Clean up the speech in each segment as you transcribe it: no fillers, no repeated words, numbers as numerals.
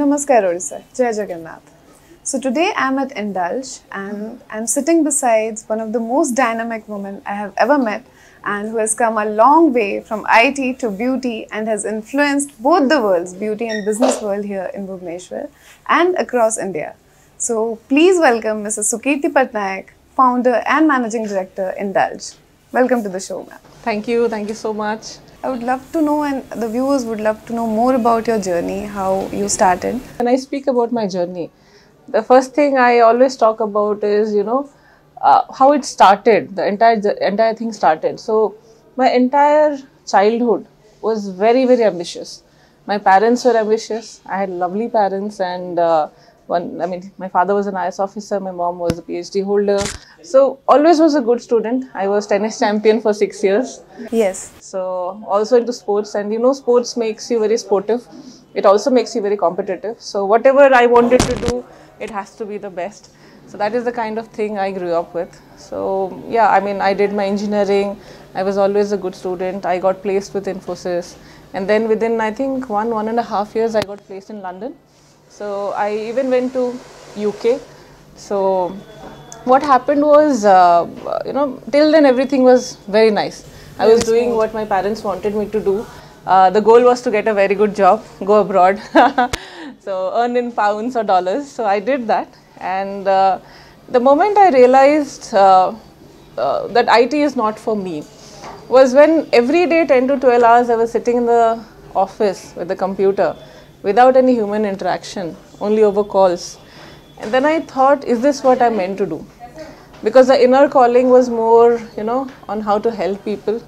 Namaskar Odisha, Jai Jagannath. So today I'm at Indulge and I'm sitting beside one of the most dynamic women I have ever met and who has come a long way from IT to beauty and has influenced both the worlds, beauty and business world here in Bhubaneshwar and across India. So please welcome Mrs. Sukirti Patnaik, founder and managing director, Indulge. Welcome to the show, ma'am. Thank you so much. I would love to know, and the viewers would love to know more about your journey, how you started. When I speak about my journey, the first thing I always talk about is, how it started, the entire thing started. So my entire childhood was very, very ambitious. My parents were ambitious. I had lovely parents and my father was an IS officer, my mom was a PhD holder. So always was a good student. I was tennis champion for 6 years. Yes. So also into sports, and sports makes you very sportive. It also makes you very competitive. So whatever I wanted to do, it has to be the best. So that is the kind of thing I grew up with. So yeah, I did my engineering. I was always a good student. I got placed with Infosys. And then within, I think, 1.5 years, I got placed in London. So I even went to UK. So what happened was, till then everything was very nice. I was doing what my parents wanted me to do. The goal was to get a very good job, go abroad, so earn in pounds or dollars. So I did that, and the moment I realized that IT is not for me was when every day 10 to 12 hours I was sitting in the office with the computer without any human interaction, only over calls. And then I thought, is this what I'm meant to do? Because the inner calling was more, on how to help people,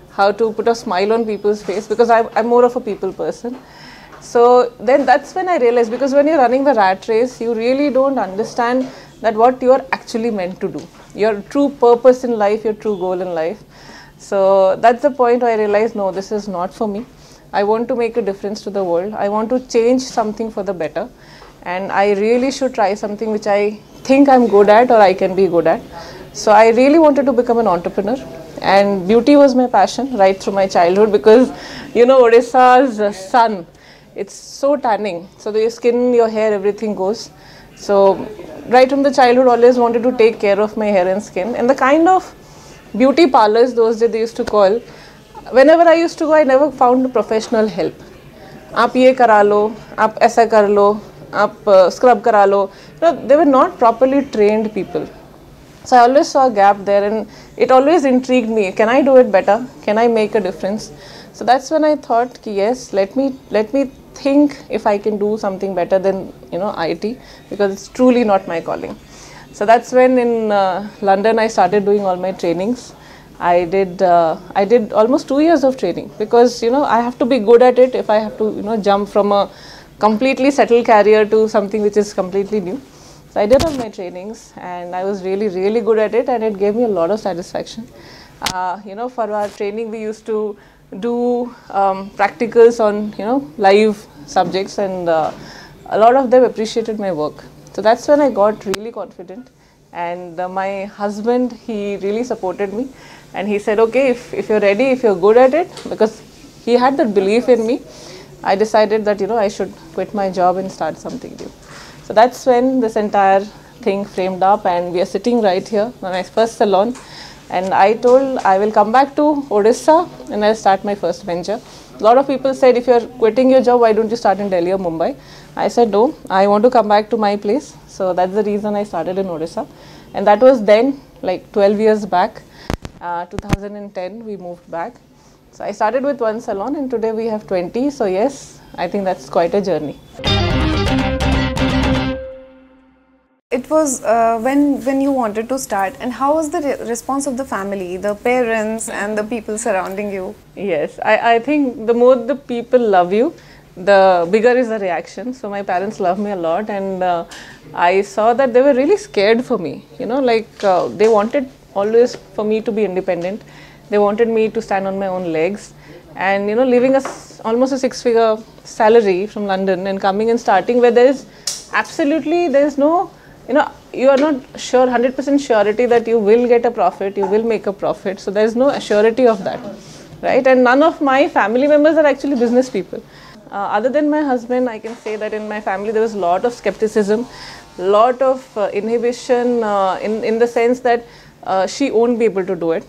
how to put a smile on people's face, because I'm more of a people person. So then that's when I realized, because when you're running the rat race, you really don't understand that what you're actually meant to do. Your true purpose in life, your true goal in life. So that's the point where I realized, no, this is not for me. I want to make a difference to the world. I want to change something for the better. And I really should try something which I think I'm good at or I can be good at. So I really wanted to become an entrepreneur. And beauty was my passion right through my childhood, because, Odisha's sun, it's so tanning. So your skin, your hair, everything goes. So right from the childhood, always wanted to take care of my hair and skin. And the kind of beauty parlors those days they used to call, whenever I used to go, I never found professional help. Aap ye kara lo, aap aisa kar lo, aap scrub kara lo. They were not properly trained people. So I always saw a gap there, and it always intrigued me. Can I do it better? Can I make a difference? So that's when I thought, yes, let me think if I can do something better than IT, because it's truly not my calling. So that's when in London I started doing all my trainings. I did almost 2 years of training, because I have to be good at it if I have to jump from a completely settled career to something which is completely new. So I did all my trainings, and I was really, really good at it, and it gave me a lot of satisfaction. For our training, we used to do practicals on live subjects, and a lot of them appreciated my work. So that's when I got really confident, and my husband, he really supported me, and he said, okay, if you're ready, if you're good at it, because he had that belief in me, I decided that I should quit my job and start something new. So that's when this entire thing framed up, and we are sitting right here, my first salon. And I told I will come back to Odisha and I'll start my first venture. A lot of people said, if you're quitting your job, why don't you start in Delhi or Mumbai? I said, no, I want to come back to my place. So that's the reason I started in Odisha. And that was then, like 12 years back, 2010, we moved back. So I started with one salon, and today we have 20. So yes, I think that's quite a journey. It was when you wanted to start, and how was the response of the family, the parents and the people surrounding you? Yes, I think the more the people love you, the bigger is the reaction. So my parents love me a lot, and I saw that they were really scared for me. They wanted always for me to be independent. They wanted me to stand on my own legs, and leaving almost a 6-figure salary from London and coming and starting where there is no, you are not sure, 100% surety that you will get a profit, you will make a profit. So there is no surety of that, right? And none of my family members are actually business people. other than my husband, I can say that in my family there was a lot of skepticism, lot of inhibition in the sense that she won't be able to do it.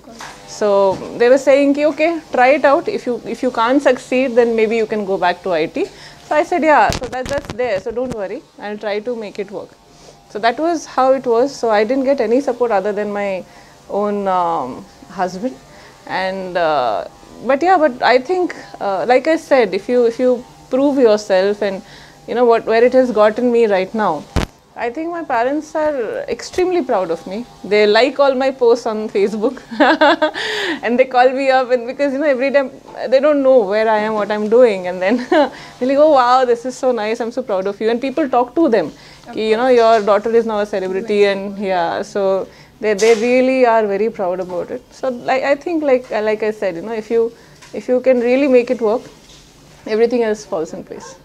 So they were saying, okay, try it out. If you can't succeed, then maybe you can go back to IT. So I said, yeah, so that's there. So don't worry, I'll try to make it work. So that was how it was. So I didn't get any support other than my own husband. And but I think, like I said, if you prove yourself, and you know where it has gotten me right now, I think my parents are extremely proud of me. They like all my posts on Facebook and they call me up, and because every time they don't know where I am, what I'm doing, and then they're like, oh wow, this is so nice, I'm so proud of you. And people talk to them, your daughter is now a celebrity, and yeah, so they really are very proud about it. So I think like I said, if you can really make it work, everything else falls in place.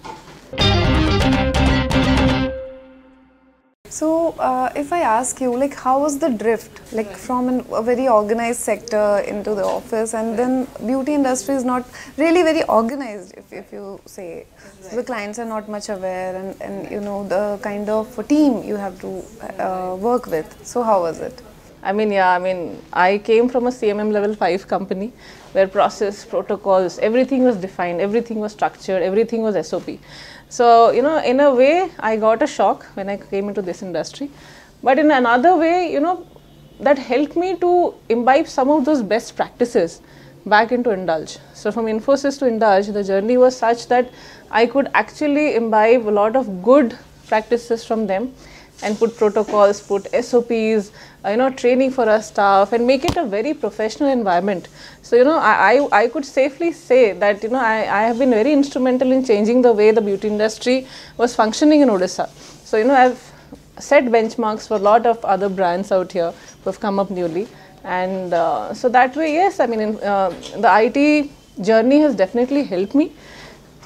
So, if I ask you, like, how was the drift, like, from a very organized sector into the office, and then beauty industry is not really very organized, if you say. So the clients are not much aware, and the kind of team you have to work with. So how was it? I came from a CMM level 5 company where process, protocols, everything was defined, everything was structured, everything was SOP. So, in a way, I got a shock when I came into this industry. But in another way, that helped me to imbibe some of those best practices back into Indulge. So, from Infosys to Indulge, the journey was such that I could actually imbibe a lot of good practices from them and put protocols, put SOPs, training for our staff, and make it a very professional environment. So, I could safely say that, I have been very instrumental in changing the way the beauty industry was functioning in Odisha. So, I've set benchmarks for a lot of other brands out here who have come up newly. And so that way, yes, the IT journey has definitely helped me.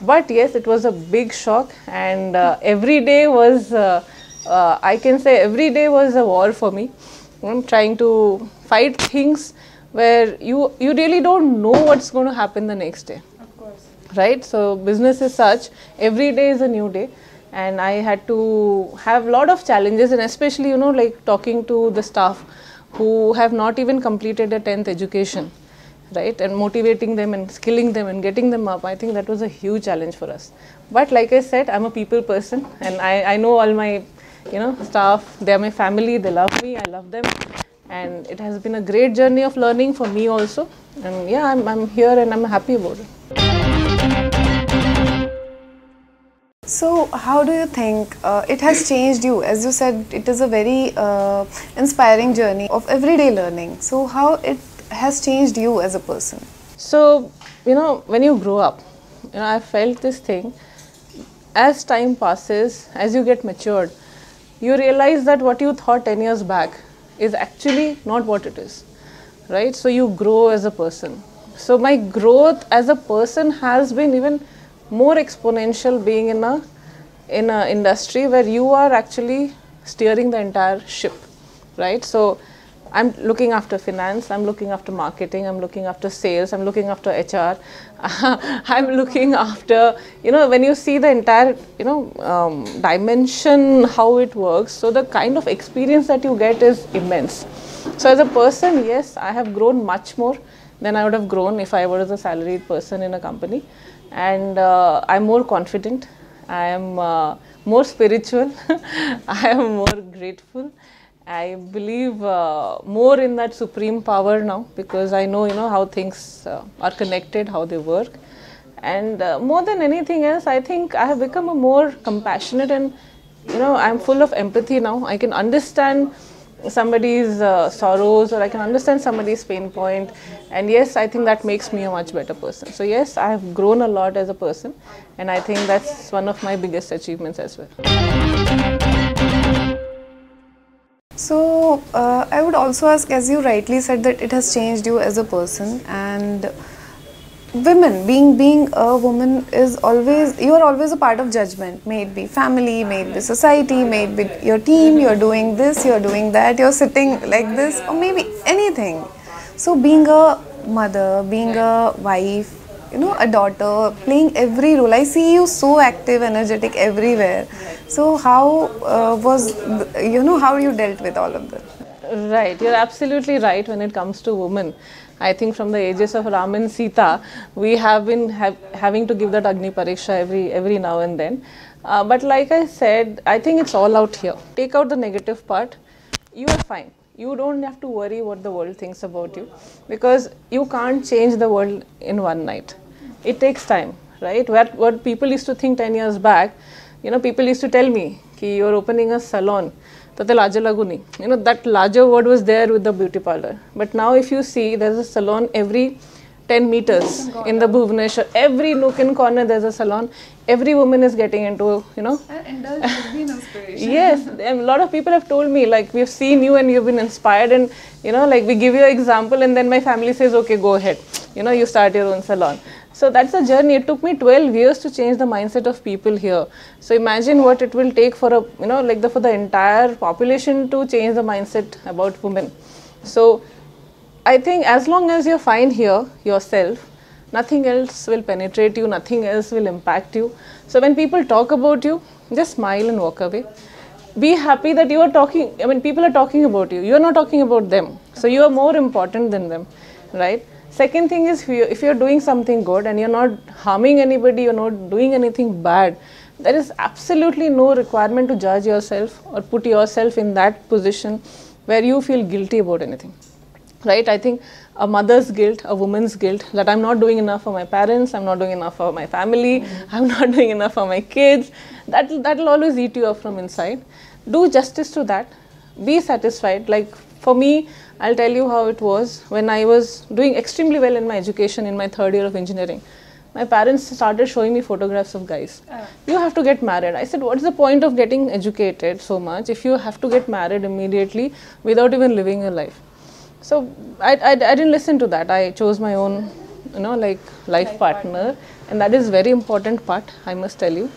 But yes, it was a big shock, and every day was, I can say every day was a war for me. I'm trying to fight things where you really don't know what's going to happen the next day. Of course. Right? So business is such, every day is a new day, and I had to have a lot of challenges, and especially, like talking to the staff who have not even completed a 10th education, right? And motivating them and skilling them and getting them up. I think that was a huge challenge for us. But like I said, I'm a people person, and I know all my staff, they are my family, they love me, I love them, and it has been a great journey of learning for me also, and yeah, I'm here and I'm happy about it. So how do you think it has changed you? As you said, it is a very inspiring journey of everyday learning. So how it has changed you as a person? So, when you grow up, I felt this thing, as time passes, as you get matured, you realize that what you thought 10 years back is actually not what it is, right? So you grow as a person. So my growth as a person has been even more exponential being in a industry where you are actually steering the entire ship, right? So I'm looking after finance, I'm looking after marketing, I'm looking after sales, I'm looking after HR, I'm looking after, when you see the entire, dimension, how it works, so the kind of experience that you get is immense. So as a person, yes, I have grown much more than I would have grown if I was a salaried person in a company. And I'm more confident, I am more spiritual, I am more grateful. I believe more in that supreme power now, because I know, how things are connected, how they work. And more than anything else, I think I have become a more compassionate, and, I'm full of empathy now. I can understand somebody's sorrows, or I can understand somebody's pain point. And yes, I think that makes me a much better person. So yes, I have grown a lot as a person, and I think that's one of my biggest achievements as well. So, I would also ask, as you rightly said, that it has changed you as a person, and women, being a woman is always, you are always a part of judgment, may it be family, may it be society, may it be your team, you're doing this, you're doing that, you're sitting like this, or maybe anything. So being a mother, being a wife, a daughter, playing every role. I see you so active, energetic everywhere. So how how you dealt with all of this? Right, you're absolutely right when it comes to women. I think from the ages of Ram and Sita, we have been having to give that Agni Pariksha every now and then. But like I said, I think it's all out here. Take out the negative part, you are fine. You don't have to worry what the world thinks about you, because you can't change the world in one night. It takes time, right? What people used to think 10 years back, people used to tell me, ki you're opening a salon. That larger word was there with the beauty parlor. But now if you see, there's a salon every 10 meters in the Bhubaneshwar. Every nook and corner there's a salon. Every woman is getting into, And Indulge has been inspiration. Yes, a lot of people have told me, like, we've seen you and you've been inspired, and, like, we give you an example and then my family says, okay, go ahead. You start your own salon. So that's a journey. It took me 12 years to change the mindset of people here. So imagine what it will take for for the entire population to change the mindset about women. So I think as long as you're fine here yourself, nothing else will penetrate you, nothing else will impact you. So when people talk about you, just smile and walk away. Be happy that you are talking, people are talking about you. You are not talking about them. So you are more important than them, right? Second thing is, if you're doing something good and you're not harming anybody, you're not doing anything bad, there is absolutely no requirement to judge yourself or put yourself in that position where you feel guilty about anything, right? I think a mother's guilt, a woman's guilt, that I'm not doing enough for my parents, I'm not doing enough for my family, I'm not doing enough for my kids, that'll always eat you up from inside. Do justice to that. Be satisfied. Like for me, I'll tell you how it was when I was doing extremely well in my education in my third year of engineering. My parents started showing me photographs of guys. You have to get married. I said, what's the point of getting educated so much if you have to get married immediately without even living your life? So I didn't listen to that. I chose my own, life partner. And that is very important part, I must tell you.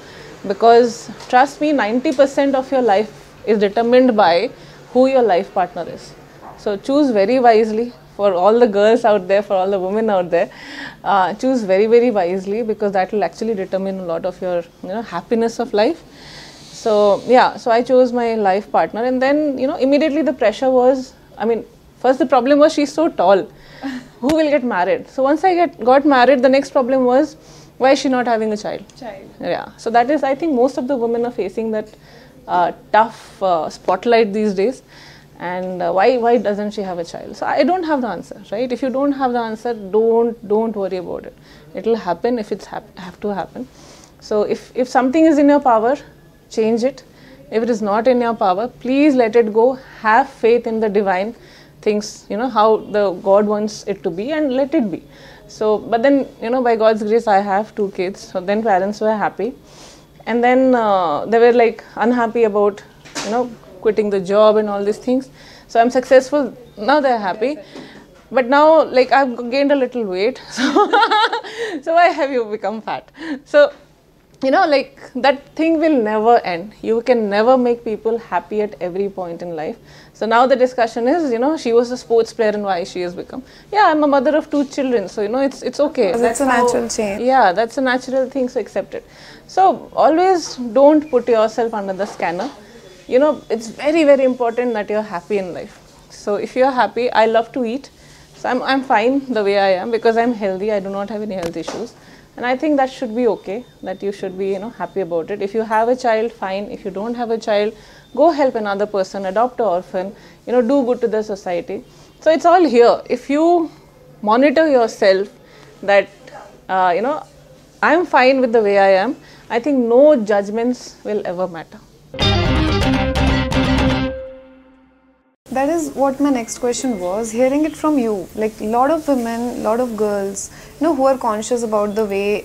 Because trust me, 90% of your life is determined by who your life partner is. So choose very wisely. For all the girls out there, for all the women out there, choose very, very wisely, because that will actually determine a lot of your happiness of life. So yeah, so I chose my life partner, and then immediately the pressure was, first the problem was she's so tall. Who will get married? So once I got married, the next problem was, why is she not having a child? Yeah. So that is, I think most of the women are facing that tough spotlight these days. And why doesn't she have a child? So I don't have the answer, right? If you don't have the answer, don't worry about it. It will happen if it's have to happen. So if something is in your power, change it. If it is not in your power, please let it go. Have faith in the divine things, how the God wants it to be, and let it be. So, but then, by God's grace, I have 2 kids. So then parents were happy. And then they were like unhappy about, quitting the job and all these things. So I'm successful. Now they're happy. But now, like, I've gained a little weight. So why have you become fat? So, that thing will never end. You can never make people happy at every point in life. So now the discussion is, she was a sports player and why she has become. Yeah, I'm a mother of 2 children. So, it's okay. That's a natural change. Yeah, that's a natural thing. So accept it. So always don't put yourself under the scanner. It's very, very important that you're happy in life. So if you're happy, I love to eat. So I'm fine the way I am, because I'm healthy. I do not have any health issues. And I think that should be okay, that you should be, happy about it. If you have a child, fine. If you don't have a child, go help another person, adopt an orphan, do good to the society. So it's all here. If you monitor yourself that, I'm fine with the way I am, I think no judgments will ever matter. That is what my next question was, hearing it from you. Like, a lot of women, lot of girls, who are conscious about the way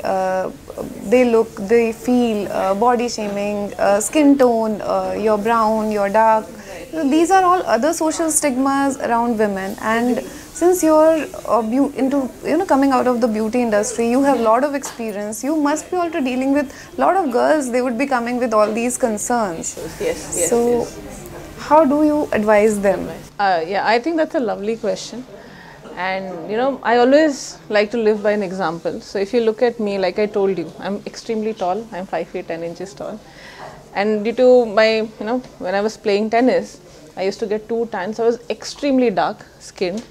they look, they feel, body shaming, skin tone, you're brown, you're dark. These are all other social stigmas around women. And since you're into, coming out of the beauty industry, you have a lot of experience. You must be also dealing with a lot of girls. They would be coming with all these concerns. Yes. So, how do you advise them? Yeah, I think that's a lovely question. And I always like to live by an example. So if you look at me, like I told you, I'm extremely tall. I'm 5 feet 10 inches tall. And due to my, when I was playing tennis, I used to get 2 tans. I was extremely dark skinned,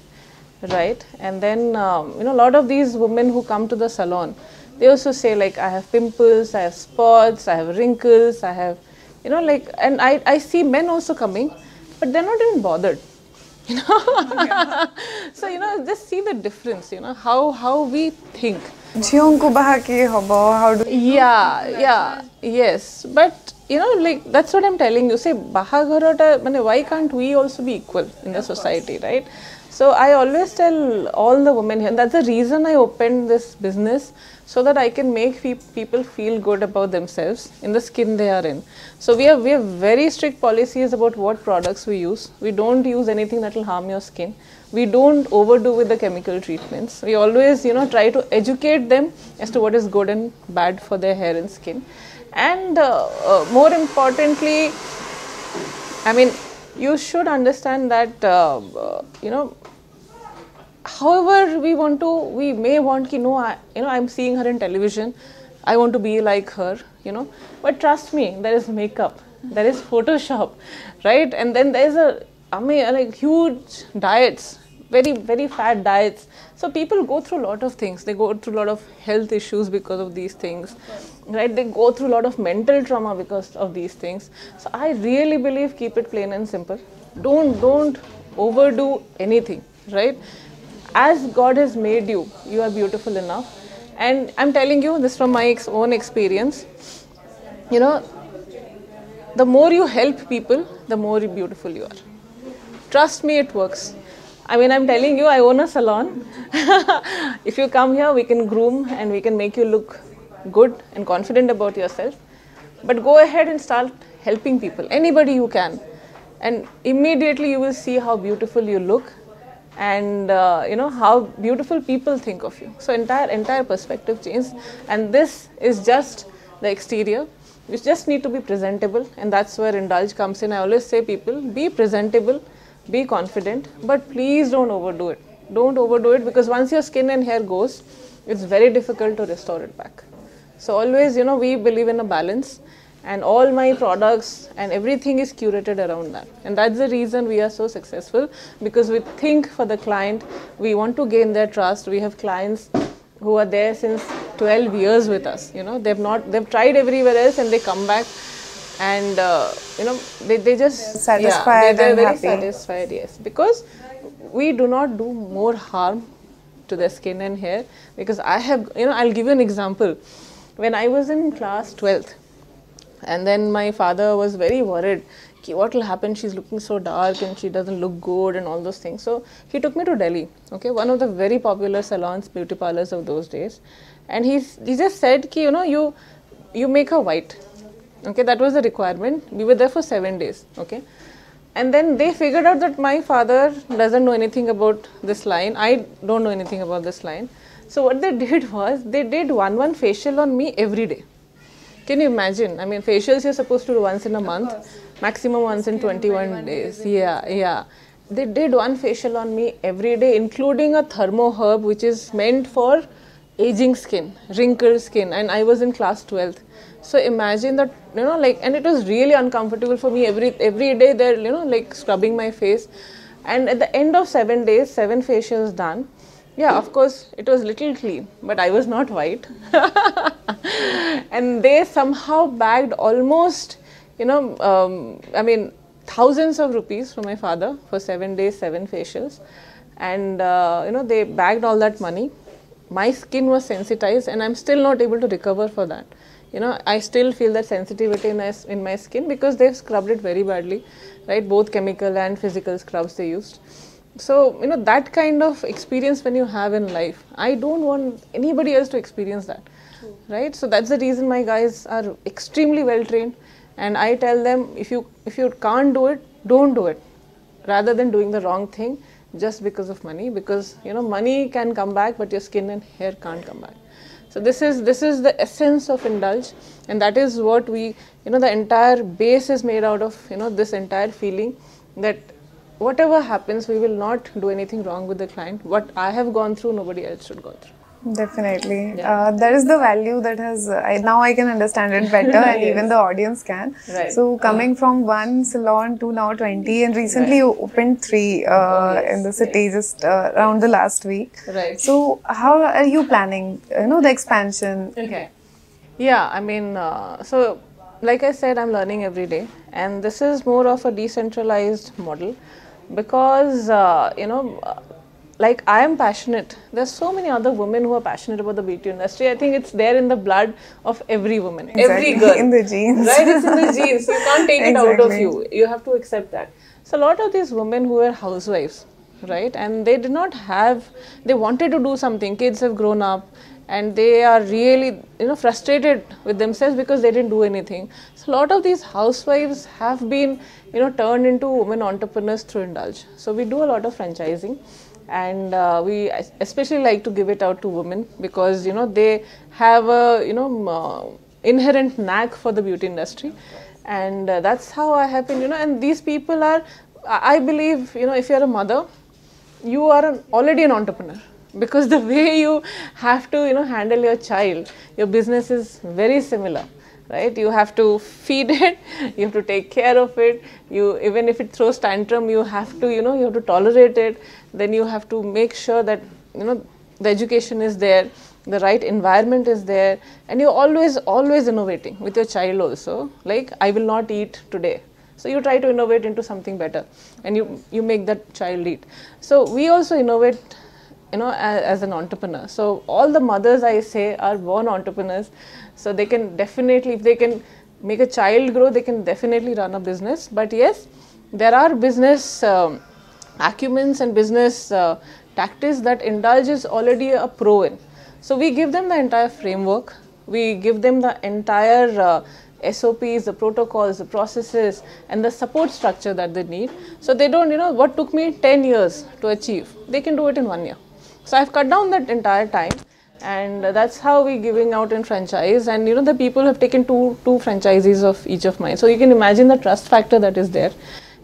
right? And then, a lot of these women who come to the salon, they also say like, I have pimples, I have spots, I have wrinkles, I have, and I see men also coming, but they're not even bothered. So just see the difference, how we think. How do Yes, but like that's what I'm telling you. Say bahagarota, why can't we also be equal in the society, right? So I always tell all the women here, and that's the reason I opened this business, so that I can make people feel good about themselves in the skin they are in. So we have very strict policies about what products we use. We don't use anything that will harm your skin. We don't overdo with the chemical treatments. We always try to educate them as to what is good and bad for their hair and skin. And more importantly, you should understand that however we may want I'm seeing her in television, I want to be like her, but trust me, there is makeup, there is Photoshop, right? And then there is like huge diets, very very fat diets. So people go through a lot of things. They go through a lot of health issues because of these things, right? They go through a lot of mental trauma because of these things. So I really believe, keep it plain and simple. Don't overdo anything, right? As God has made you, you are beautiful enough. And I'm telling you this from my own experience. The more you help people, the more beautiful you are. Trust me, it works. I'm telling you, I own a salon. If you come here, we can groom and we can make you look good and confident about yourself. But go ahead and start helping people, anybody you can. And immediately you will see how beautiful you look, and how beautiful people think of you. So entire perspective change. And this is just the exterior. You just need to be presentable, and that's where Indulge comes in. I always say, people, be presentable, be confident, but please don't overdo it. Don't overdo it, because once your skin and hair goes, it's very difficult to restore it back. So always, we believe in a balance, and all my products and everything is curated around that. And that's the reason we are so successful, because we think for the client. We want to gain their trust. We have clients who are there since 12 years with us. They've tried everywhere else, and they come back, and they just satisfied, they're very happy. satisfied. Yes, because we do not do more harm to their skin and hair. Because I have, I'll give you an example. When I was in class 12th, and then my father was very worried, what will happen, she's looking so dark and she doesn't look good and all those things. So he took me to Delhi, okay, one of the very popular salons, beauty parlors of those days. And he just said, you make her white. Okay, that was the requirement. We were there for 7 days, okay. And then they figured out that my father doesn't know anything about this line. I don't know anything about this line. So what they did was, they did one facial on me every day. Can you imagine? Facials you're supposed to do once in a month, maximum once in 21 days. Yeah. They did one facial on me every day, including a thermo herb, which is meant for aging skin, wrinkled skin. And I was in class 12th. So imagine that, and it was really uncomfortable for me. Every day they're, scrubbing my face. And at the end of 7 days, 7 facials done. Yeah, of course, it was little clean, but I was not white. And they somehow bagged almost, thousands of rupees from my father for 7 days, 7 facials. And, they bagged all that money. My skin was sensitized, and I'm still not able to recover for that. I still feel that sensitivity in my skin, because they've scrubbed it very badly, right? Both chemical and physical scrubs they used. So, that kind of experience when you have in life, I don't want anybody else to experience that, right? So that's the reason my guys are extremely well trained, and I tell them, if you can't do it, don't do it, rather than doing the wrong thing just because of money. Because money can come back, but your skin and hair can't come back. So this is the essence of Indulge, and that is what we, the entire base is made out of, this entire feeling that whatever happens, we will not do anything wrong with the client. What I have gone through, nobody else should go through. Definitely. Yeah. That is the value that has, now I can understand it better and Yes. even the audience can. Right. So coming from one salon to now 20 and recently Right. you opened three Yes, in the city yes. just around the last week. Right. So how are you planning, the expansion? Okay. Yeah, I mean, so like I said, I'm learning every day, and this is more of a decentralized model because, like I am passionate. There's so many other women who are passionate about the beauty industry. I think it's there in the blood of every woman, Exactly. every girl. In the genes. Right? It's in the genes. You can't take it out of Exactly. you. You have to accept that. So a lot of these women who were housewives, right, and they did not have, they wanted to do something. Kids have grown up, and they are really, frustrated with themselves because they didn't do anything. So a lot of these housewives have been, turned into women entrepreneurs through Indulge. So we do a lot of franchising, and we especially like to give it out to women because they have a inherent knack for the beauty industry, and that's how I have been, and these people are, I believe, if you're a mother, you are already an entrepreneur, because the way you have to handle your child, your business is very similar, right? You have to feed it, you have to take care of it, you, even if it throws tantrum, you have to you have to tolerate it, then you have to make sure that the education is there, the right environment is there, and you're always innovating with your child also. Like, I will not eat today, so you try to innovate into something better, and you make that child eat. So we also innovate, as an entrepreneur. So all the mothers, I say, are born entrepreneurs. So they can definitely, if they can make a child grow, they can definitely run a business. But yes, there are business acumens and business tactics that Indulge is already a pro in. So we give them the entire framework, we give them the entire SOPs, the protocols, the processes, and the support structure that they need. So they don't, what took me 10 years to achieve, they can do it in 1 year. So I've cut down that entire time, and that's how we're giving out in franchise. And the people have taken two franchisees of each of mine. So you can imagine the trust factor that is there.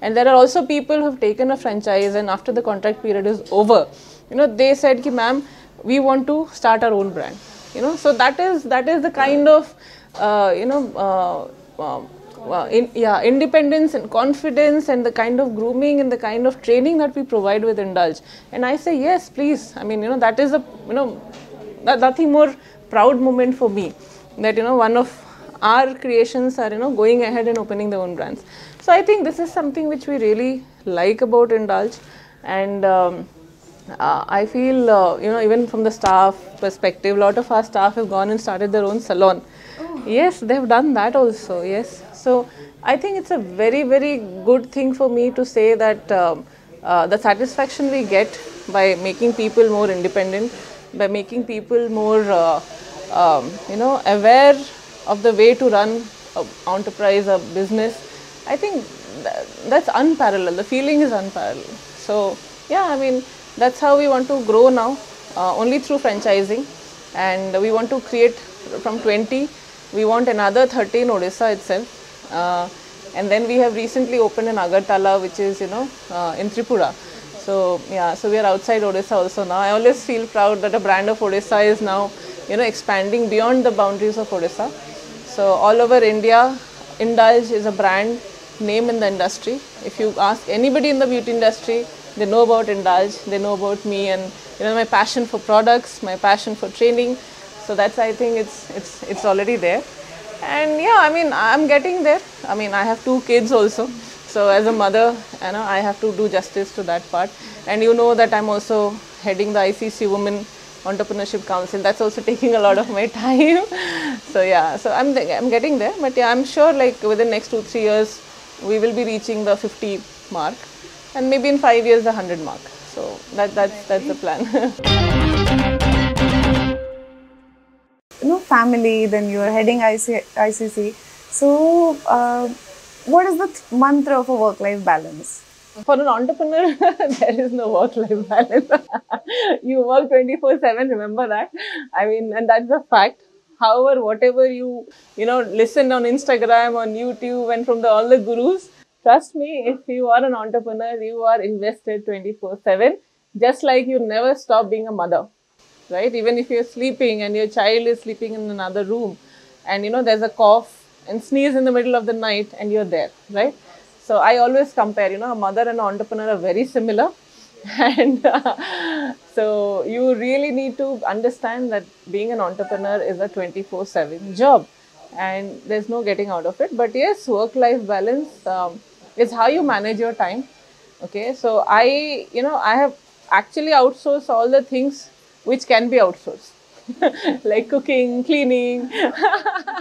And there are also people who have taken a franchise, and after the contract period is over, they said, "Ki ma'am, we want to start our own brand." So that is the kind of independence and confidence and the kind of grooming and the kind of training that we provide with Indulge. And I say, yes, please. I mean, that is a, nothing more proud moment for me, that, one of our creations are, going ahead and opening their own brands. So I think this is something which we really like about Indulge. And I feel, even from the staff perspective, a lot of our staff have gone and started their own salon. Oh. Yes, they've done that also, yes. So I think it's a very, very good thing for me to say that the satisfaction we get by making people more independent, by making people more, aware of the way to run an enterprise, a business, I think that's unparalleled. The feeling is unparalleled. So yeah, I mean, that's how we want to grow now, only through franchising. And we want to create from 20, we want another 30 in Odisha itself. And then we have recently opened in Agartala, which is, in Tripura. So yeah, so we are outside Odisha also now. I always feel proud that a brand of Odisha is now, expanding beyond the boundaries of Odisha. So all over India, Indulge is a brand name in the industry. If you ask anybody in the beauty industry, they know about Indulge, they know about me, and my passion for products, my passion for training. So that's, I think it's already there. And yeah, I mean, I'm getting there. I mean, I have 2 kids also. So as a mother, I have to do justice to that part. And that I'm also heading the ICC Women Entrepreneurship Council. That's also taking a lot of my time. So yeah, so I'm getting there. But yeah, I'm sure like within next 2-3 years, we will be reaching the 50 mark. And maybe in 5 years, the 100 mark. So that's the plan. Family, then you are heading ICC. So, what is the mantra of a work-life balance? For an entrepreneur, there is no work-life balance. You work 24/7, remember that. I mean, and that's a fact. However, whatever you listen on Instagram, on YouTube, and from all the gurus, Trust me, if you are an entrepreneur, you are invested 24/7, just like you never stop being a mother, right? Even if you're sleeping and your child is sleeping in another room and there's a cough and sneeze in the middle of the night and you're there, right? So I always compare, a mother and an entrepreneur are very similar. And so you really need to understand that being an entrepreneur is a 24/7 job and there's no getting out of it. But yes, work-life balance is how you manage your time. Okay, so I have actually outsourced all the things which can be outsourced, like cooking, cleaning.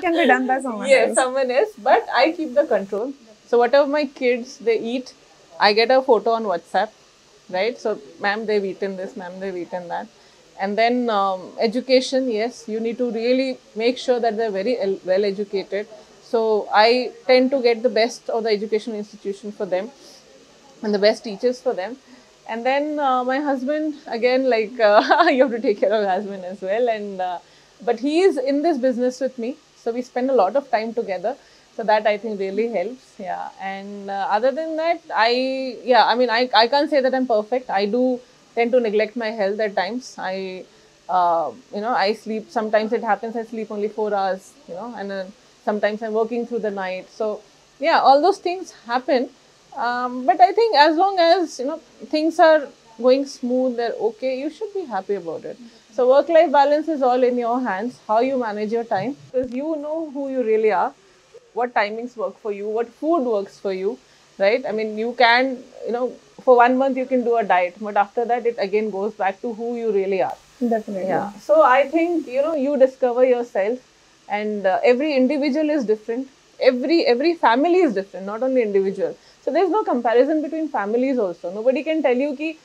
Can be done by someone Yes, else. someone else, but I keep the control. So whatever my kids they eat, I get a photo on WhatsApp, right? So, ma'am, they've eaten this, ma'am, they've eaten that. And then education, yes, you need to really make sure that they're very well educated. So I tend to get the best of the education institution for them and the best teachers for them. And then my husband, again, like you have to take care of your husband as well. And but he is in this business with me, so we spend a lot of time together. So that I think really helps. Yeah. And other than that, I can't say that I'm perfect. I do tend to neglect my health at times. I sleep. Sometimes it happens. I sleep only 4 hours. And then sometimes I'm working through the night. So yeah, all those things happen. But I think as long as things are going smooth, they're okay, you should be happy about it. So work-life balance is all in your hands, how you manage your time, because you know who you really are, what timings work for you, what food works for you, right? I mean, you can, for 1 month you can do a diet, but after that it again goes back to who you really are. Definitely. Yeah. So I think, you discover yourself, and every individual is different. Every family is different, not only individual. So there's no comparison between families also. Nobody can tell you ki,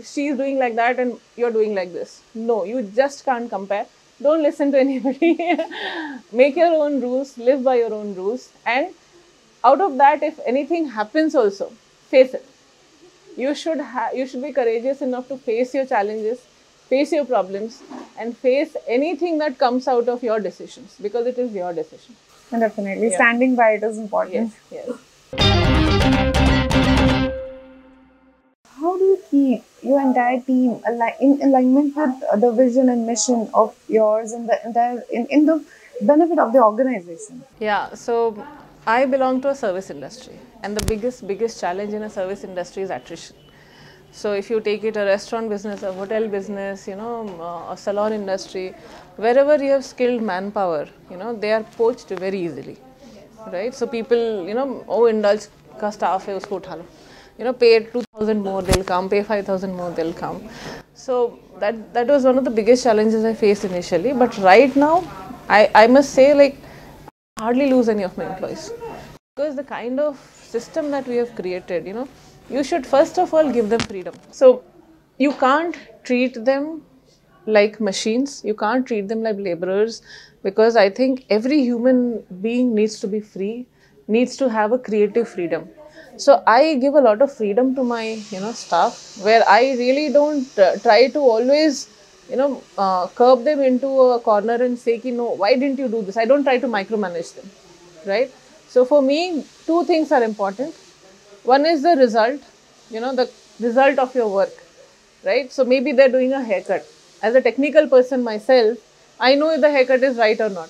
she's doing like that and you're doing like this. No, you just can't compare. Don't listen to anybody. Make your own rules, live by your own rules, and out of that, if anything happens also, face it. You should be courageous enough to face your challenges, face your problems, and face anything that comes out of your decisions, because it is your decision. And definitely, standing by it is important. Yes. How do you keep your entire team in alignment with the vision and mission of yours and the entire in the benefit of the organization? Yeah, so I belong to a service industry, and the biggest challenge in a service industry is attrition. So if you take it a restaurant business, a hotel business, a salon industry, wherever you have skilled manpower, they are poached very easily, right? So people, Indulge ka staff hai, usko utha lo. Pay 2,000 more, they'll come. Pay 5,000 more, they'll come. So that was one of the biggest challenges I faced initially. But right now, I must say, like, I hardly lose any of my employees, because the kind of system that we have created, you should first of all give them freedom. So you can't treat them like machines. You can't treat them like laborers, because I think every human being needs to be free, needs to have a creative freedom. So I give a lot of freedom to my staff, where I really don't try to always curb them into a corner and say, no, why didn't you do this? I don't try to micromanage them, right? So for me, two things are important. One is the result, the result of your work, right? So maybe they're doing a haircut. As a technical person myself, I know if the haircut is right or not,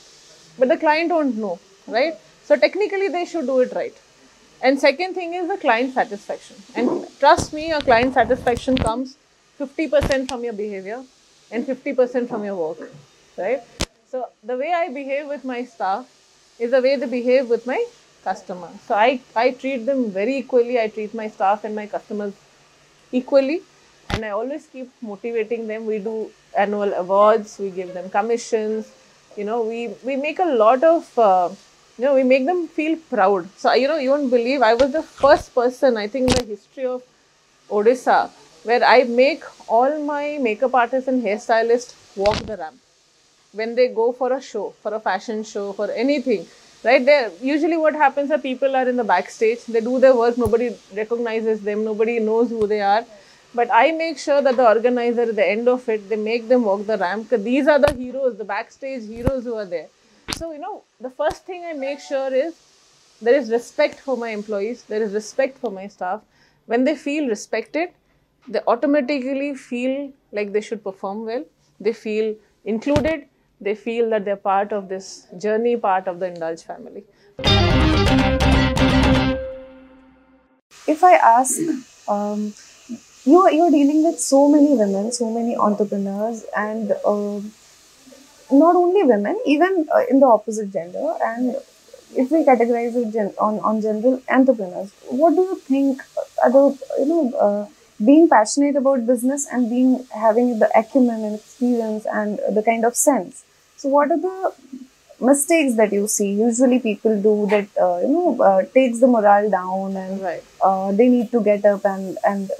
but the client won't know, right? So technically they should do it right. And second thing is the client satisfaction. And trust me, your client satisfaction comes 50% from your behavior and 50% from your work, right? So the way I behave with my staff is the way they behave with my customers. So I treat them very equally. I treat my staff and my customers equally, and I always keep motivating them. We do annual awards, we give them commissions, we make a lot of we make them feel proud. So you won't believe, I was the first person, I think, in the history of Odisha where I make all my makeup artists and hairstylists walk the ramp when they go for a show, for a fashion show, for anything, right? There usually what happens are people are in the backstage, they do their work, nobody recognizes them, nobody knows who they are. But I make sure that the organizer at the end of it, they make them walk the ramp, because these are the heroes, the backstage heroes who are there. So, the first thing I make sure is there is respect for my employees, there is respect for my staff. When they feel respected, they automatically feel like they should perform well, they feel included, they feel that they're part of this journey, part of the Indulge family. If I ask, you're dealing with so many women, so many entrepreneurs, and not only women, even in the opposite gender. And if we categorize it on general entrepreneurs, what do you think are the, being passionate about business and being having the acumen and experience and the kind of sense? So, what are the mistakes that you see usually people do that takes the morale down, and Right. they need to get up and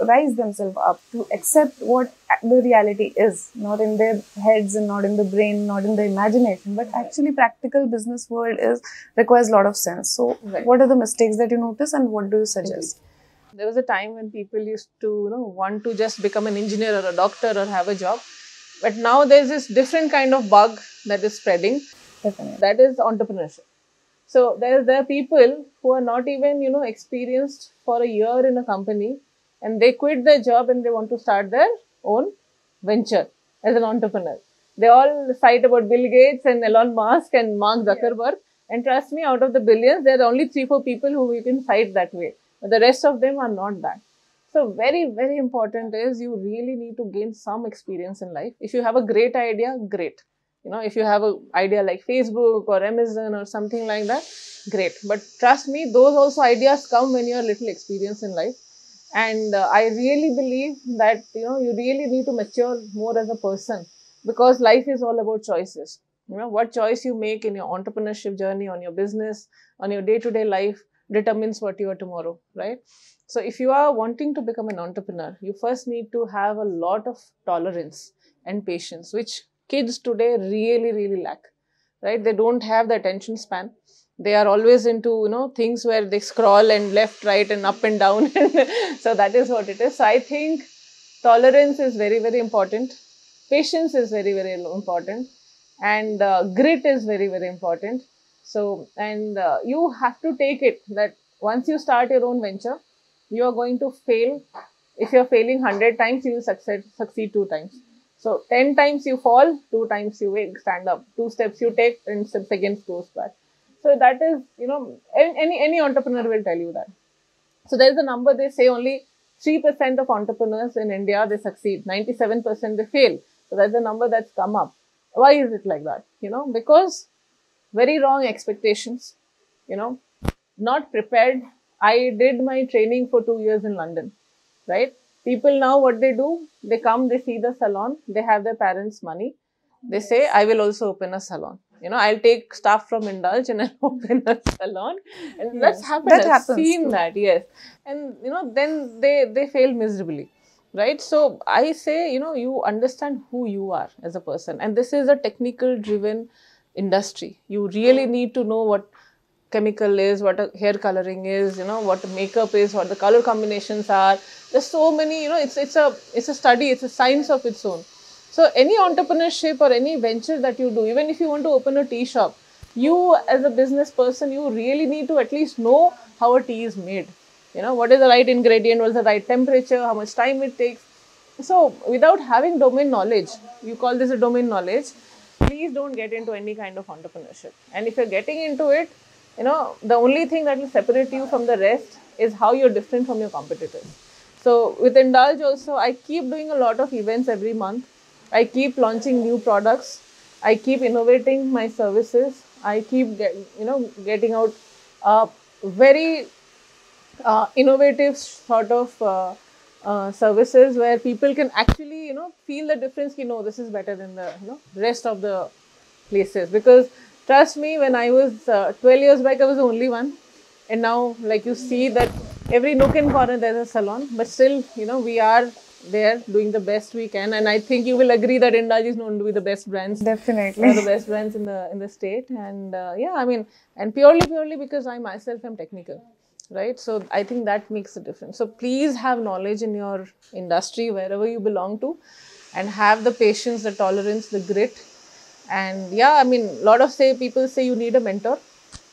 rise themselves up to accept what the reality is, not in their heads and not in the brain, not in the imagination, but actually practical business world is requires a lot of sense. So Right. what are the mistakes that you notice and what do you suggest? There was a time when people used to, want to just become an engineer or a doctor or have a job. But now there's this different kind of bug that is spreading. Definitely. That is entrepreneurship. So there are people who are not even, experienced for a year in a company, and they quit their job and they want to start their own venture as an entrepreneur. They all cite about Bill Gates and Elon Musk and Mark Zuckerberg. And trust me, out of the billions, there are only 3-4 people who you can cite that way. But the rest of them are not that. So very, very important is you really need to gain some experience in life. If you have a great idea, great. If you have an idea like Facebook or Amazon or something like that, great. But trust me, those also ideas come when you are little experienced in life. And I really believe that, you really need to mature more as a person, because life is all about choices. What choice you make in your entrepreneurship journey, on your business, on your day-to-day life determines what you are tomorrow, right? So if you are wanting to become an entrepreneur, you first need to have a lot of tolerance and patience, which kids today really, really lack, right? They don't have the attention span. They are always into, things where they scroll and left, right, and up and down. So that is what it is. So I think tolerance is very, very important. Patience is very, very important. And grit is very, very important. So, and you have to take it that once you start your own venture, you are going to fail. If you are failing 100 times, you will succeed 2 times. So 10 times you fall, 2 times you stand up. 2 steps you take, and steps again goes back. So that is, any entrepreneur will tell you that. So there is a number, they say only 3% of entrepreneurs in India, they succeed. 97% they fail. So that's the number that's come up. Why is it like that? Because very wrong expectations, not prepared. I did my training for 2 years in London, right? People now, what they do, they come, they see the salon, they have their parents' money. They say, I will also open a salon. I'll take staff from Indulge and I'll open a salon. And that's happened. That I've happens seen too. that, yes. And, then they fail miserably, right? So I say, you understand who you are as a person. And this is a technical driven industry. You really need to know what chemical is, what a hair coloring is, what makeup is, what the color combinations are. There's so many, it's a study, it's a science of its own. So any entrepreneurship or any venture that you do, even if you want to open a tea shop, you as a business person, you really need to at least know how a tea is made. What is the right ingredient, what is the right temperature, how much time it takes. So without having domain knowledge, you call this a domain knowledge, please don't get into any kind of entrepreneurship. And if you're getting into it, the only thing that will separate you from the rest is how you're different from your competitors. So with Indulge also, I keep doing a lot of events every month. I keep launching new products. I keep innovating my services. I keep getting out very innovative sort of services where people can actually feel the difference. This is better than the rest of the places. Because trust me, when I was 12 years back, I was the only one, and now like you see that every nook and corner there's a salon, but still we are there doing the best we can. And I think you will agree that Indulge is known to be the best brands. Definitely. The best brands in the state. And yeah, I mean, and purely because I myself am technical, right? So I think that makes a difference. So please have knowledge in your industry wherever you belong to, and have the patience, the tolerance, the grit. And yeah, I mean, a lot of people say you need a mentor,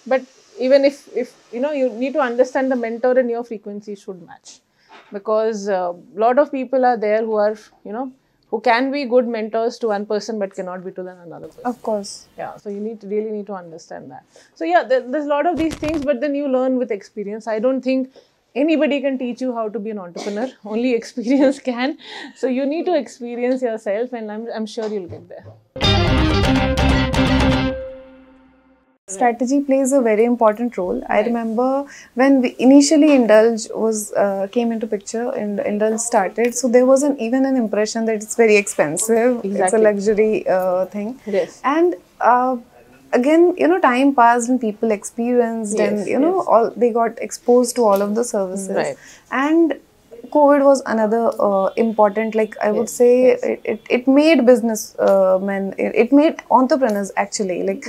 but even if you need to understand the mentor and your frequency should match, because a lot of people are there who are who can be good mentors to one person but cannot be to another person. Of course. Yeah, so you really need to understand that. So yeah, there's a lot of these things, but then you learn with experience. I don't think anybody can teach you how to be an entrepreneur. Only experience can. So you need to experience yourself, and I'm sure you'll get there. Strategy plays a very important role. I remember when we initially Indulge came into picture and Indulge started, so there wasn't even an impression that it's very expensive. Exactly. It's a luxury thing. Yes. And again, time passed and people experienced, and all they got exposed to all of the services. Right. And COVID was another important, like I would say, it made business men, it made entrepreneurs actually, like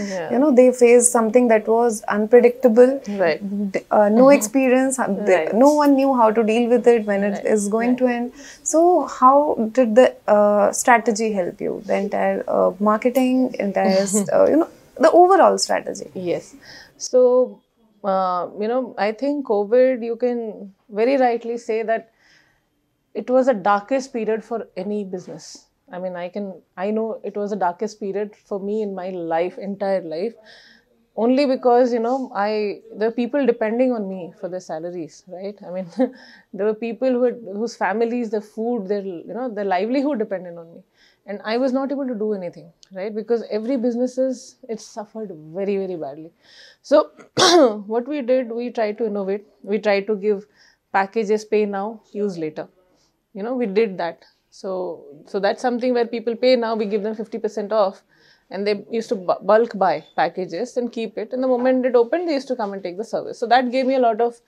they faced something that was unpredictable, right? No experience, no one knew how to deal with it when it is going to end. So how did the strategy help you? The entire marketing, entire the overall strategy. Yes. So I think COVID, you can very rightly say that it was the darkest period for any business. I mean, I know it was the darkest period for me in my life, entire life, only because, there were people depending on me for their salaries, right? I mean, there were people whose families, their food, their livelihood depended on me. And I was not able to do anything, right? Because every businesses, it suffered very, very badly. So what we did, we tried to innovate. We tried to give packages, pay now, use later. We did that. So that's something where people pay now, we give them 50% off, and they used to bulk buy packages and keep it. And the moment it opened, they used to come and take the service. So that gave me a lot of,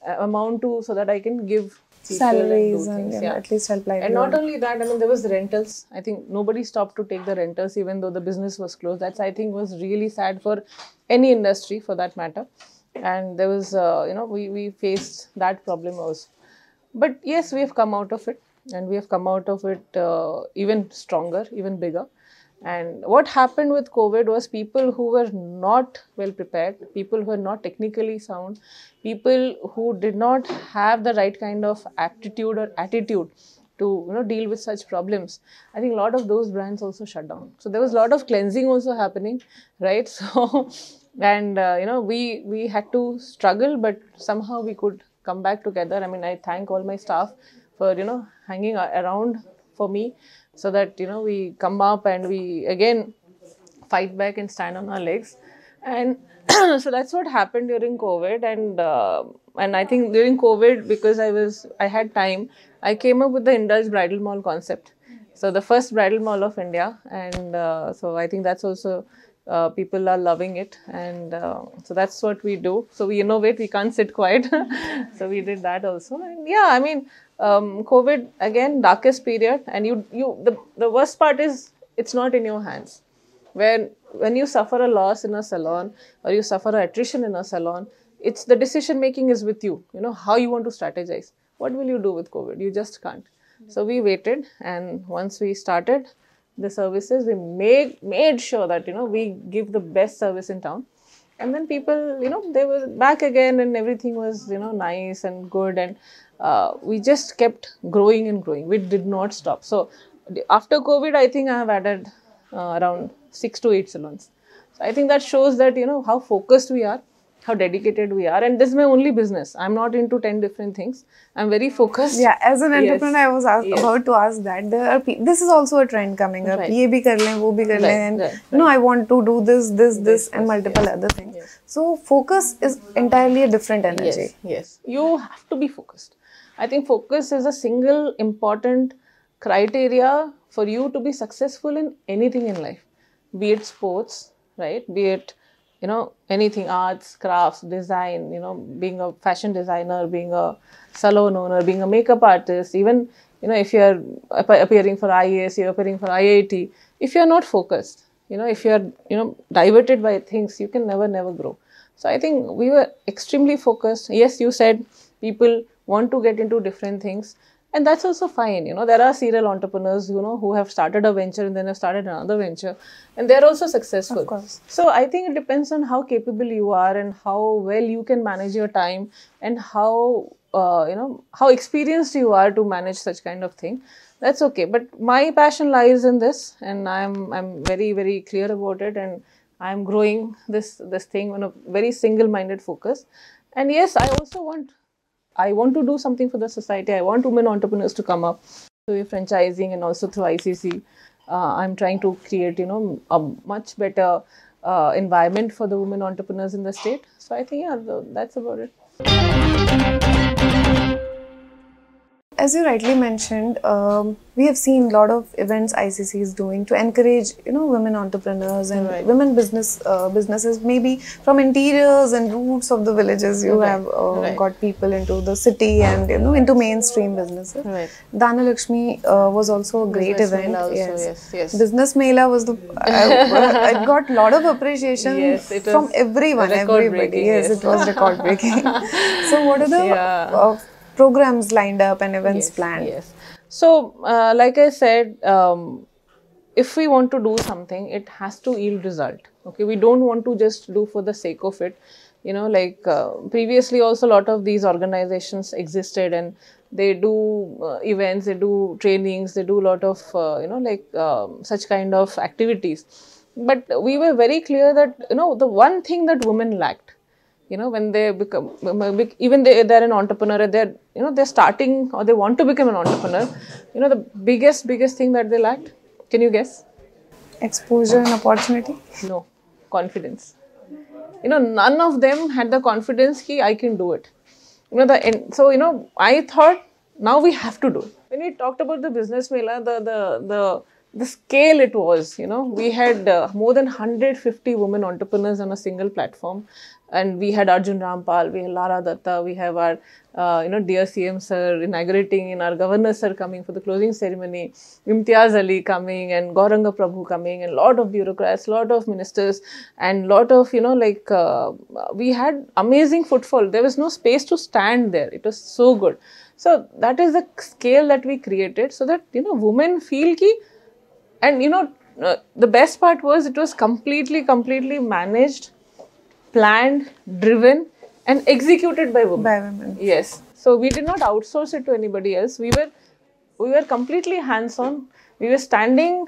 amount so that I can give salaries and at least help livelihood. And not only that, I mean, there was the rentals. I think nobody stopped to take the rentals, even though the business was closed. That's, I think, was really sad for any industry for that matter. And there was, we faced that problem also. But yes, we have come out of it, and we have come out of it even stronger, even bigger. And what happened with COVID was people who were not well prepared, people who were not technically sound, people who did not have the right kind of aptitude or attitude to deal with such problems. I think a lot of those brands also shut down. So there was a lot of cleansing also happening, right? So and we had to struggle, but somehow we could come back together. I mean, I thank all my staff for hanging around for me, so that we come up and we again fight back and stand on our legs. And so that's what happened during COVID. And I think during COVID, because I had time, I came up with the Indulge Bridal Mall concept. So the first bridal mall of India, and so I think that's also people are loving it, and so that's what we do. So we innovate, we can't sit quiet. So we did that also. And yeah, I mean, COVID, again, darkest period, and the worst part is it's not in your hands. When you suffer a loss in a salon, or you suffer an attrition in a salon, it's the decision making is with you. How you want to strategize. What will you do with COVID? You just can't. So we waited, and once we started the services, we made sure that we give the best service in town. And then people, they were back again, and everything was nice and good, and we just kept growing and growing. We did not stop. So after COVID, I think I have added around 6 to 8 salons. So I think that shows that how focused we are, how dedicated we are. And this is my only business. I'm not into 10 different things. I'm very focused. Yeah, as an entrepreneur, I was about to ask that. This is also a trend coming up. Ye bhi kar lein, wo bhi kar lein, and I want to do this, and multiple other things. So focus is entirely a different energy. Yes. You have to be focused. I think focus is a single important criteria for you to be successful in anything in life. Be it sports, right? Be it anything, arts, crafts, design, being a fashion designer, being a salon owner, being a makeup artist, even, if you're appearing for IAS, you're appearing for IIT, if you're not focused, if you're, diverted by things, you can never grow. So I think we were extremely focused. Yes, you said people want to get into different things. And that's also fine. There are serial entrepreneurs, who have started a venture and then have started another venture, and they're also successful. Of course. So I think it depends on how capable you are and how well you can manage your time, and how, how experienced you are to manage such kind of thing. That's okay. But my passion lies in this, and I'm very, very clear about it, and I'm growing this thing on a very single-minded focus. And yes, I want to do something for the society. I want women entrepreneurs to come up through franchising and also through ICC. I'm trying to create, a much better environment for the women entrepreneurs in the state. So I think, yeah, that's about it. As you rightly mentioned, we have seen a lot of events ICC is doing to encourage, women entrepreneurs and women businesses. Maybe from interiors and roots of the villages, you have got people into the city and into mainstream businesses. Right. Dana Lakshmi was also a great event. Also, yes. Business Mela was the. It got a lot of appreciation from everyone, everybody. Yes, it was record breaking. So, what are the programs lined up and events planned? Yes. So, like I said, if we want to do something, it has to yield result. Okay, we don't want to just do for the sake of it. Previously also a lot of these organizations existed, and they do events, they do trainings, they do a lot of such kind of activities. But we were very clear that the one thing that women lacked, when they become, even they're an entrepreneur, they're starting or they want to become an entrepreneur, the biggest thing that they lacked, can you guess? Exposure and opportunity? No, confidence. None of them had the confidence that I can do it. So, I thought now we have to do it. When we talked about the business mela, the scale it was, we had more than 150 women entrepreneurs on a single platform. And we had Arjun Rampal, we had Lara Datta, we have our, dear CM sir inaugurating, and our governor sir coming for the closing ceremony, Imtiaz Ali coming, and Gauranga Prabhu coming, and lot of bureaucrats, lot of ministers, and lot of, we had amazing footfall. There was no space to stand there. It was so good. So that is the scale that we created, so that, women feel ki, and, the best part was it was completely managed, planned, driven, and executed by women. By women. Yes. So we did not outsource it to anybody else. We were completely hands-on. We were standing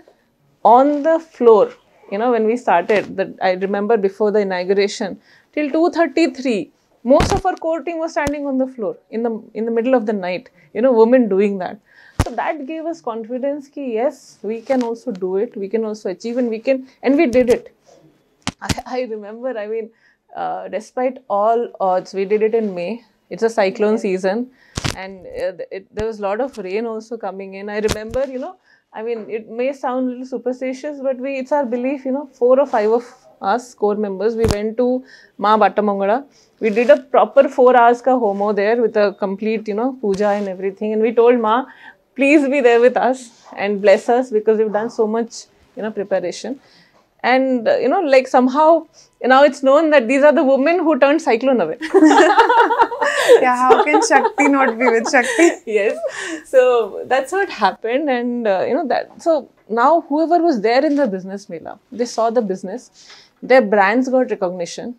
on the floor. When we started, I remember before the inauguration, till 2:33, most of our core team was standing on the floor in the middle of the night. Women doing that. So that gave us confidence ki yes, we can also do it. We can also achieve, and we did it. I remember, despite all odds, we did it in May. It's a cyclone season, and there was a lot of rain also coming in. I remember, it may sound a little superstitious, but it's our belief, 4 or 5 of us core members, we went to Ma Battamangala. We did a proper 4 hours ka homo there with a complete, puja and everything. And we told Ma, please be there with us and bless us, because we've done so much, preparation. And, somehow, now it's known that these are the women who turned cyclone away. Yeah, how can Shakti not be with Shakti? Yes. So, that's what happened. And, so now whoever was there in the business mela, they saw the business, their brands got recognition,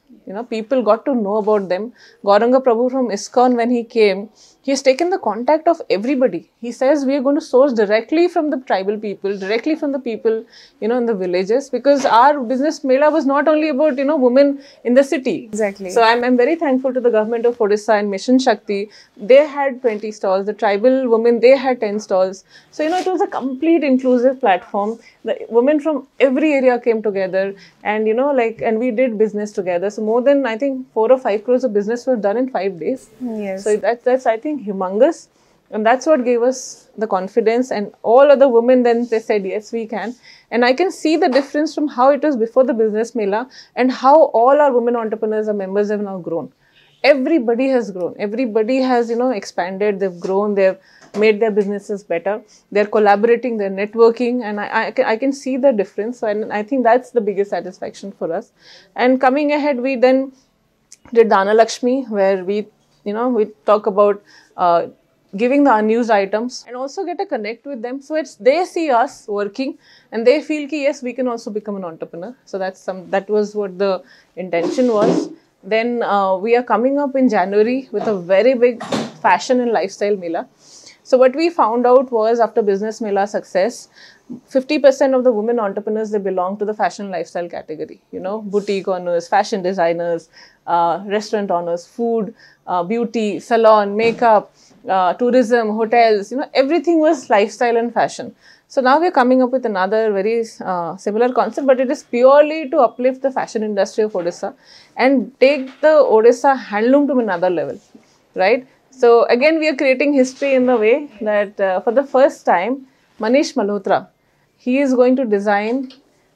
people got to know about them. Gauranga Prabhu from ISKCON, when he came, he has taken the contact of everybody. He says we are going to source directly from the tribal people, directly from the people, in the villages, because our business mela was not only about, women in the city. Exactly. So I'm very thankful to the government of Odisha and Mission Shakti. They had 20 stalls. The tribal women, they had 10 stalls. So, it was a complete inclusive platform. The women from every area came together, and, and we did business together. So more than, I think, 4 or 5 crores of business was done in 5 days. Yes. So that's I think, humongous. And that's what gave us the confidence. And all other women then, they said, yes, we can. And I can see the difference from how it was before the business mela and how all our women entrepreneurs or members have now grown. Everybody has grown. Everybody has, expanded. They've grown. They've made their businesses better. They're collaborating. They're networking. And I can see the difference. So, and I think that's the biggest satisfaction for us. And coming ahead, we then did Dana Lakshmi, where we talk about giving the unused items, and also get a connect with them. So they see us working and they feel ki yes, we can also become an entrepreneur. So that was what the intention was. Then we are coming up in January with a very big fashion and lifestyle mela. So what we found out was, after business mela success, 50% of the women entrepreneurs, they belong to the fashion lifestyle category. Boutique owners, fashion designers, restaurant owners, food, beauty, salon, makeup, tourism, hotels, everything was lifestyle and fashion. So now we're coming up with another very similar concept, but it is purely to uplift the fashion industry of Odisha and take the Odisha handloom to another level, right? So again, we are creating history in the way that for the first time, Manish Malhotra, he is going to design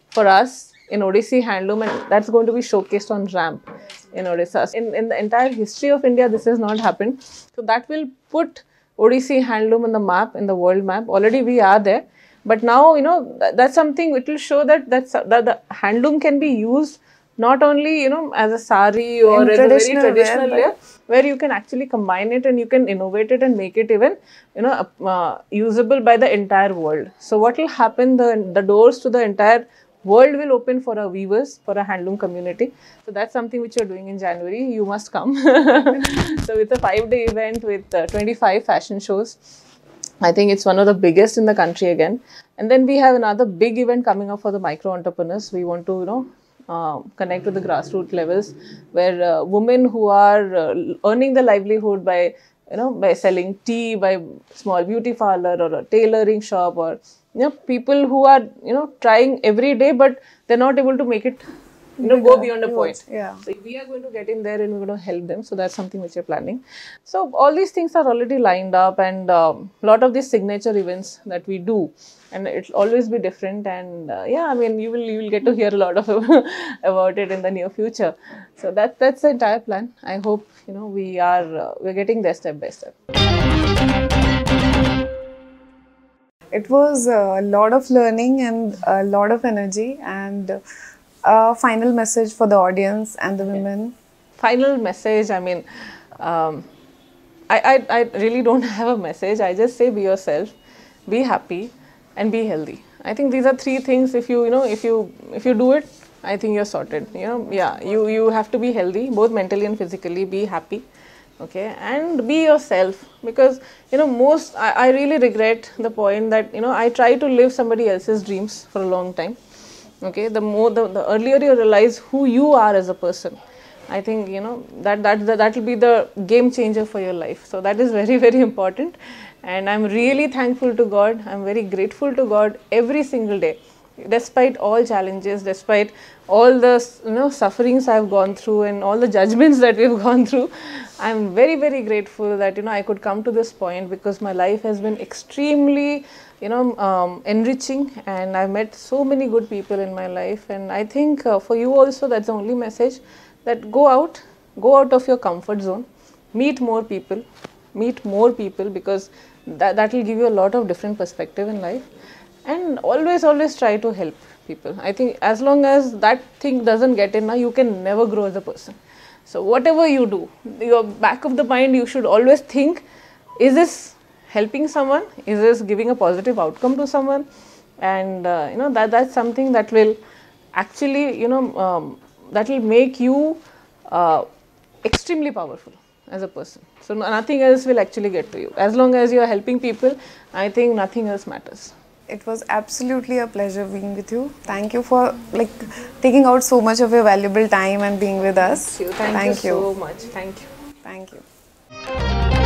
for us in Odissi handloom, and that's going to be showcased on ramp in Odisha. In the entire history of India, this has not happened. So that will put Odissi handloom on the map, in the world map. Already we are there. But now, that's something which will show that the handloom can be used not only, as a sari or as a very traditional layer, where you can actually combine it and you can innovate it and make it even, usable by the entire world. So what will happen, the doors to the entire world will open for our weavers, for a handloom community. So that's something which you're doing in January. You must come. So it's a 5-day event with 25 fashion shows. I think it's one of the biggest in the country again. And then we have another big event coming up for the micro entrepreneurs. We want to, connect with the grassroots levels, where women who are earning the livelihood by, by selling tea, by small beauty parlor or a tailoring shop, or people who are trying every day, but they're not able to make it go beyond a point. Yeah. So we are going to get in there and we're going to help them. So that's something which we're planning. So all these things are already lined up, and a lot of these signature events that we do, and it'll always be different. And you will get to hear a lot of about it in the near future. So that's the entire plan. I hope we're getting there step by step. It was a lot of learning and a lot of energy, and a final message for the audience and the women. Final message, I really don't have a message. I just say be yourself, be happy, and be healthy. I think these are 3 things. If you do it, I think you're sorted. You have to be healthy, both mentally and physically. Be happy, okay, and be yourself. Because I really regret the point that I try to live somebody else's dreams for a long time. Okay, the earlier you realize who you are as a person, I think that will be the game changer for your life. So that is very, very important. And I'm really thankful to God. I'm very grateful to God every single day, despite all challenges, despite all the sufferings I've gone through and all the judgments that we've gone through. I'm very, very grateful that I could come to this point, because my life has been extremely enriching, and I've met so many good people in my life. And I think for you also, that's the only message, that go out of your comfort zone, meet more people, because that will give you a lot of different perspective in life. And always try to help people. I think as long as that thing doesn't get in, you can never grow as a person. So whatever you do, your back of the mind, you should always think, is this helping someone? Is this giving a positive outcome to someone? And that's something that will actually that will make you extremely powerful as a person. So nothing else will actually get to you. As long as you are helping people, I think nothing else matters. It was absolutely a pleasure being with you. Thank you for taking out so much of your valuable time and being with us. Thank you so much. Thank you. Thank you.